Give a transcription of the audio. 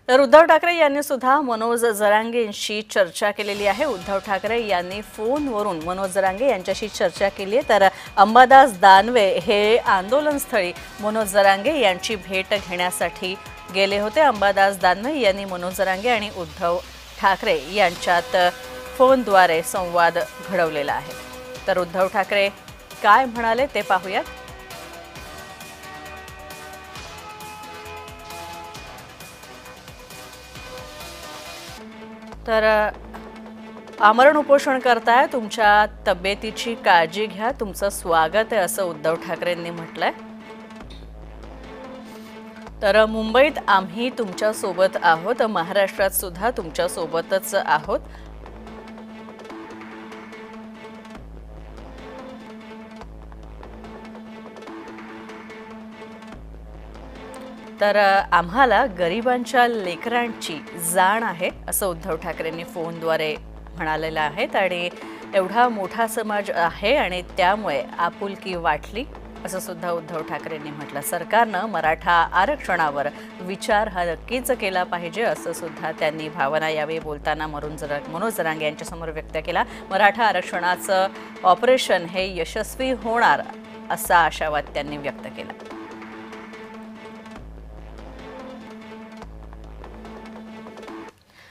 तर उद्धव ठाकरे यांनी सुद्धा मनोज जरांगेंशी चर्चा केलेली आहे। उद्धव ठाकरे यांनी फोनवरून मनोज जरांगे यांच्याशी चर्चा केली आहे। तर अंबादास दानवे हे आंदोलनस्थळी मनोज जरांगे यांची भेट घेण्यासाठी गेले होते। अंबादास दानवे यांनी मनोज जरांगे आणि उद्धव ठाकरे यांच्यात फोनद्वारे संवाद घडवलेला आहे। तर उद्धव ठाकरे काय म्हणाले ते पाहूया। तर आमरण उपोषण करताय, तुमच्या तब्येतीची काळजी घ्या, तुमचं स्वागत आहे असं उद्धव ठाकरेंनी म्हटलंय। तर मुंबईत आम्ही तुमच्या सोबत आहोत, महाराष्ट्रात सुद्धा तुमच्या सोबतच आहोत। तर आम्हाला गरिबांच्या लेकरांची जाण आहे असं उद्धव ठाकरेंनी फोनद्वारे म्हणालेलं आहे। आणि एवढा मोठा समाज आहे आणि त्यामुळे आपुलकी वाटली असं सुद्धा उद्धव ठाकरेंनी म्हटलं। सरकारनं मराठा आरक्षणावर विचार हा नक्कीच केला पाहिजे असं सुद्धा त्यांनी भावना यावेळी बोलताना मनोज जरांगे यांच्यासमोर व्यक्त केला। मराठा आरक्षणाचं ऑपरेशन हे यशस्वी होणार असा आशावाद त्यांनी व्यक्त केला।